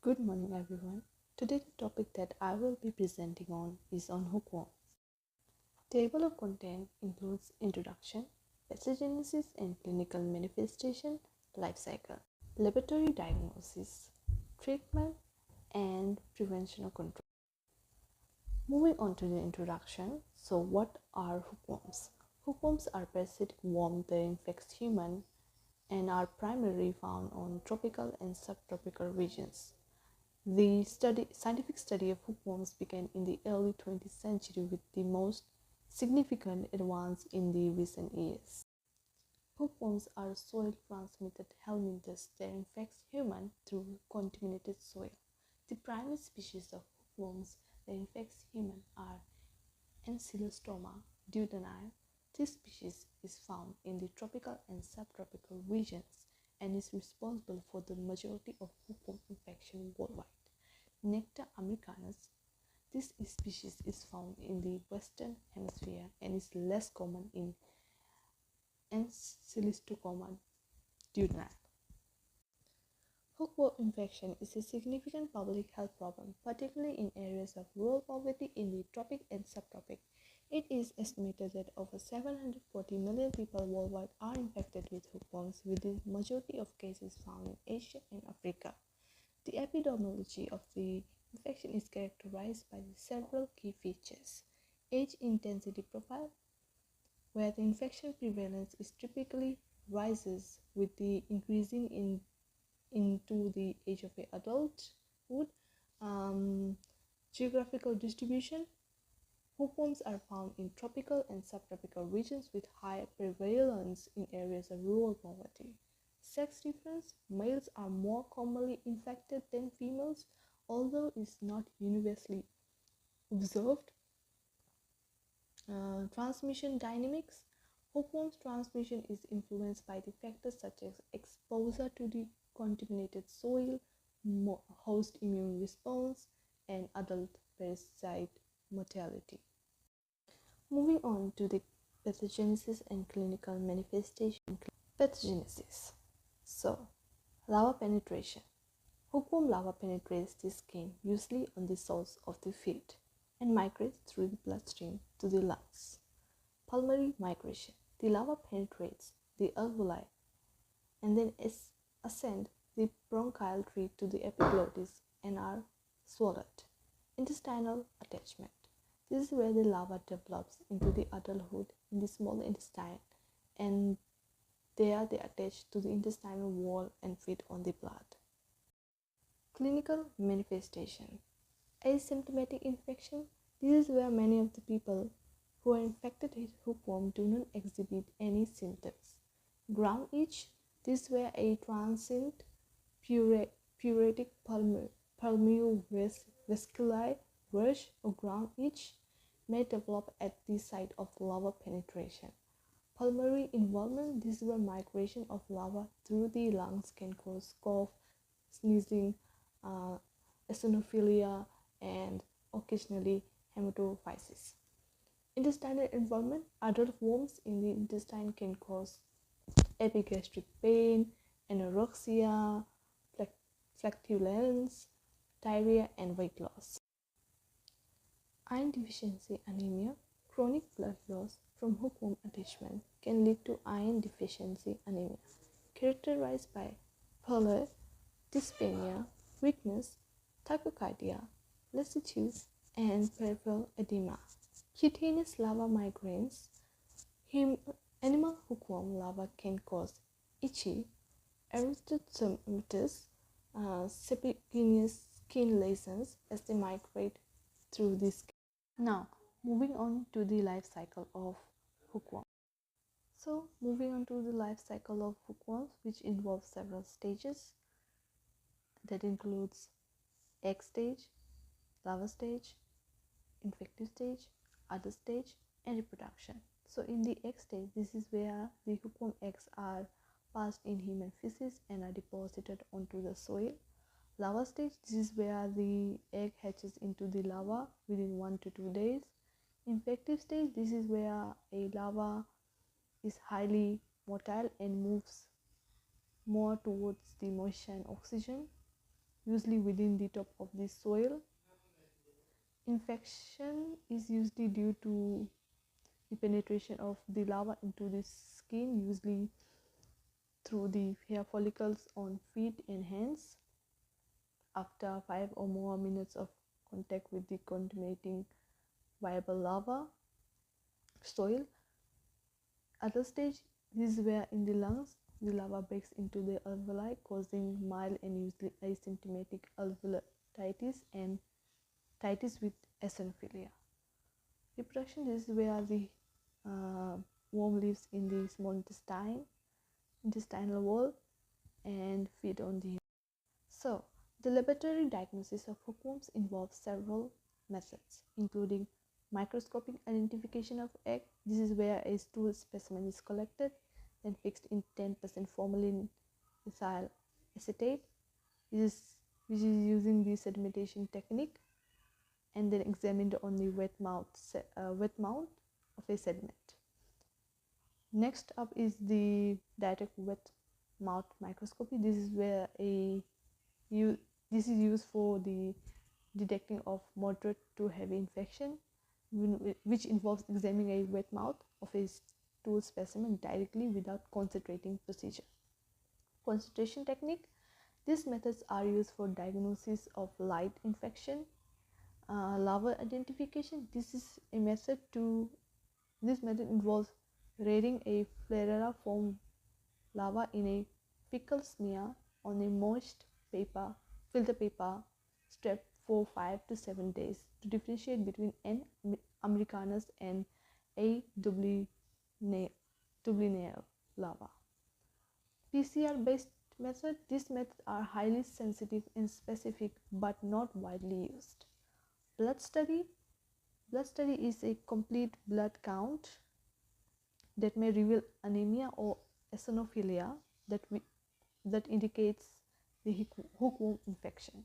Good morning, everyone. Today, the topic that I will be presenting on is on hookworm. Table of content includes introduction, pathogenesis and clinical manifestation, life cycle, laboratory diagnosis, treatment, and prevention or control. Moving on to the introduction. So, what are hookworms? Hookworms are parasitic worms that infect humans and are primarily found on tropical and subtropical regions. The scientific study of hookworms began in the early 20th century with the most significant advance in the recent years. Hookworms are soil-transmitted helminthes that infect humans through contaminated soil. The primary species of hookworms that infect humans are Ancylostoma duodenale. This species is found in the tropical and subtropical regions and is responsible for the majority of hookworm infection worldwide. Nectar americanus. This species is found in the Western Hemisphere and is less common in Ancylostoma duodenale. Hookworm infection is a significant public health problem, particularly in areas of rural poverty in the tropic and subtropic. It is estimated that over 740 million people worldwide are infected with hookworms, with the majority of cases found in Asia and Africa. The epidemiology of the infection is characterized by several key features. Age intensity profile, where the infection prevalence is typically rises with the increasing into the age of adulthood. Geographical distribution. Hookworms are found in tropical and subtropical regions with high prevalence in areas of rural poverty. Sex difference. Males are more commonly infected than females, although it's not universally observed. Transmission dynamics. Hookworms transmission is influenced by the factors such as exposure to the contaminated soil, host immune response, and adult parasite mortality. Moving on to the pathogenesis and clinical manifestation. Pathogenesis. So, larva penetration. Hookworm larva penetrates the skin, usually on the soles of the feet, and migrates through the bloodstream to the lungs. Pulmonary migration. The larva penetrates the alveoli and then ascend the bronchial tree to the epiglottis and are swallowed. Intestinal attachment. This is where the larva develops into the adulthood in the small intestine, and there they attach to the intestinal wall and feed on the blood. Clinical manifestation. Asymptomatic infection. This is where many of the people who are infected with hookworm do not exhibit any symptoms. Ground itch. This is where a transient pruritic pulmonovascular rash or ground itch may develop at the site of larva penetration. Pulmonary involvement. This is where migration of larva through the lungs can cause cough, sneezing, eosinophilia, and occasionally hematophysis. Intestinal involvement. Adult worms in the intestine can cause epigastric pain, anorexia, flatulence, diarrhea, and weight loss. Iron deficiency anemia. Chronic blood loss from hookworm attachment can lead to iron deficiency anemia, characterized by pallor, dyspnea, weakness, tachycardia, lassitude, and peripheral edema. Cutaneous larva migraines. Animal hookworm larvae can cause itchy, erythematous, sepiginous skin lesions as they migrate through the skin. Now, moving on to the life cycle of hookworm. So, moving on to the life cycle of hookworms, which involves several stages. That includes egg stage, larva stage, infective stage, adult stage, and reproduction. So in the egg stage, this is where the hookworm eggs are passed in human feces and are deposited onto the soil. Larva stage, this is where the egg hatches into the larva within 1 to 2 days. Infective stage, this is where a larva is highly motile and moves more towards the moisture and oxygen. usually within the top of the soil. Infection is usually due to the penetration of the larva into the skin, usually through the hair follicles on feet and hands. After 5 or more minutes of contact with the contaminating viable larva soil. Other stage, this is where in the lungs the larva breaks into the alveoli, causing mild and usually asymptomatic alveolitis and titis with eosinophilia. Reproduction, this is where the worm lives in the small intestinal wall and feed on the. So, the laboratory diagnosis of hookworms involves several methods, including microscopic identification of egg. This is where a stool specimen is collected, then fixed in 10% formalin ethyl acetate, which is using the sedimentation technique, and then examined on the wet mouth of a sediment. Next up is the direct wet mouth microscopy. This is where this is used for the detecting of moderate to heavy infection, which involves examining a wet mouth of a stool specimen directly without concentrating procedure. Concentration technique. These methods are used for diagnosis of light infection, larval identification. This method involves rearing a Flareella form larva in a fecal smear on a moist filter paper strip for 5 to 7 days to differentiate between N. americanus and A. dublinea larva. PCR based method. These methods are highly sensitive and specific but not widely used. Blood study. Blood study is a complete blood count that may reveal anemia or eosinophilia that indicates the hookworm infection.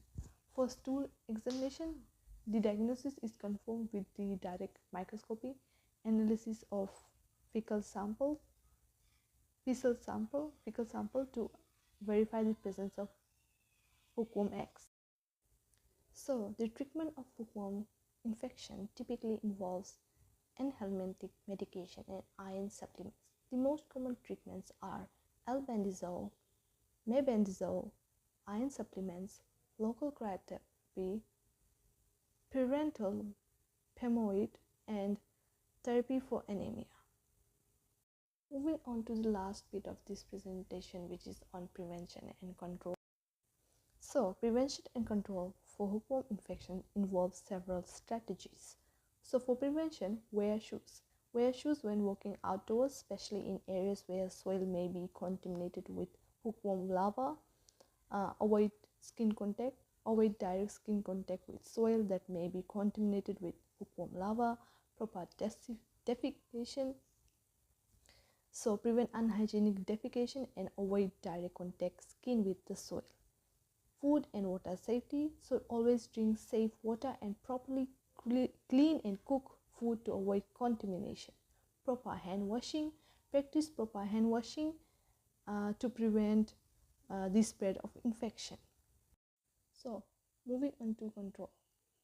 For stool examination, the diagnosis is confirmed with the direct microscopy analysis of fecal sample to verify the presence of hookworm eggs. So, the treatment of hookworm infection typically involves anthelmintic medication and iron supplements. The most common treatments are albendazole, mebendazole, iron supplements, local cryotherapy, parenteral pemoid, and therapy for anemia. Moving on to the last bit of this presentation, which is on prevention and control. So, prevention and control for hookworm infection involves several strategies. So, for prevention, wear shoes. Wear shoes when walking outdoors, especially in areas where soil may be contaminated with hookworm larvae. Avoid direct skin contact with soil that may be contaminated with hookworm larvae. Proper defecation. So, prevent unhygienic defecation and avoid direct contact skin with the soil. Food and water safety. So, always drink safe water and properly clean and cook food to avoid contamination. Proper hand washing. Practice proper hand washing to prevent the spread of infection. So, moving on to control.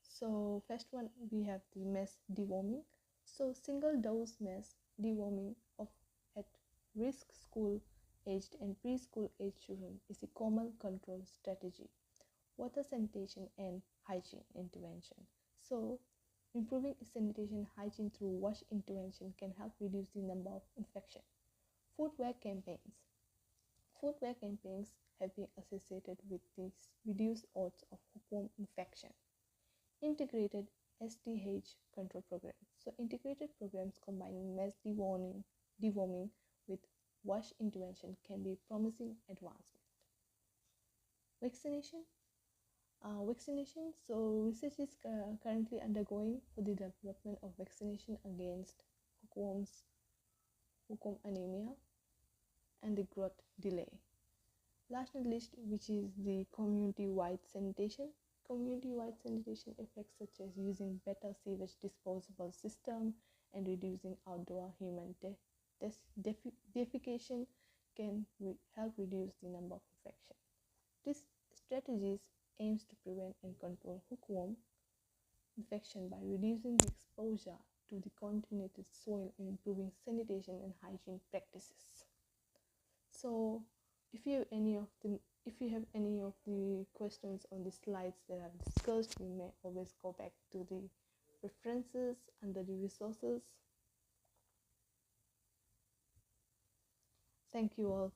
So, first one, we have the mass deworming. So, single dose mass deworming of at risk school aged and preschool aged children is a common control strategy. Water sanitation and hygiene intervention. So, improving sanitation hygiene through wash intervention can help reduce the number of infections. Footwear campaigns. Footwear campaigns have been associated with these reduced odds of hookworm infection. Integrated SDH control programs. So, integrated programs combining mass deworming with wash intervention can be promising advancement. Vaccination. So research is currently undergoing for the development of vaccination against hookworm anemia and the growth delay. Last but not least, which is the community-wide sanitation. Community-wide sanitation effects such as using better sewage disposable system and reducing outdoor human defecation can help reduce the number of infections. These strategies aims to prevent and control hookworm infection by reducing the exposure to the contaminated soil and improving sanitation and hygiene practices. So, if you have any of the questions on the slides that I've discussed, you may always go back to the references under the resources. Thank you all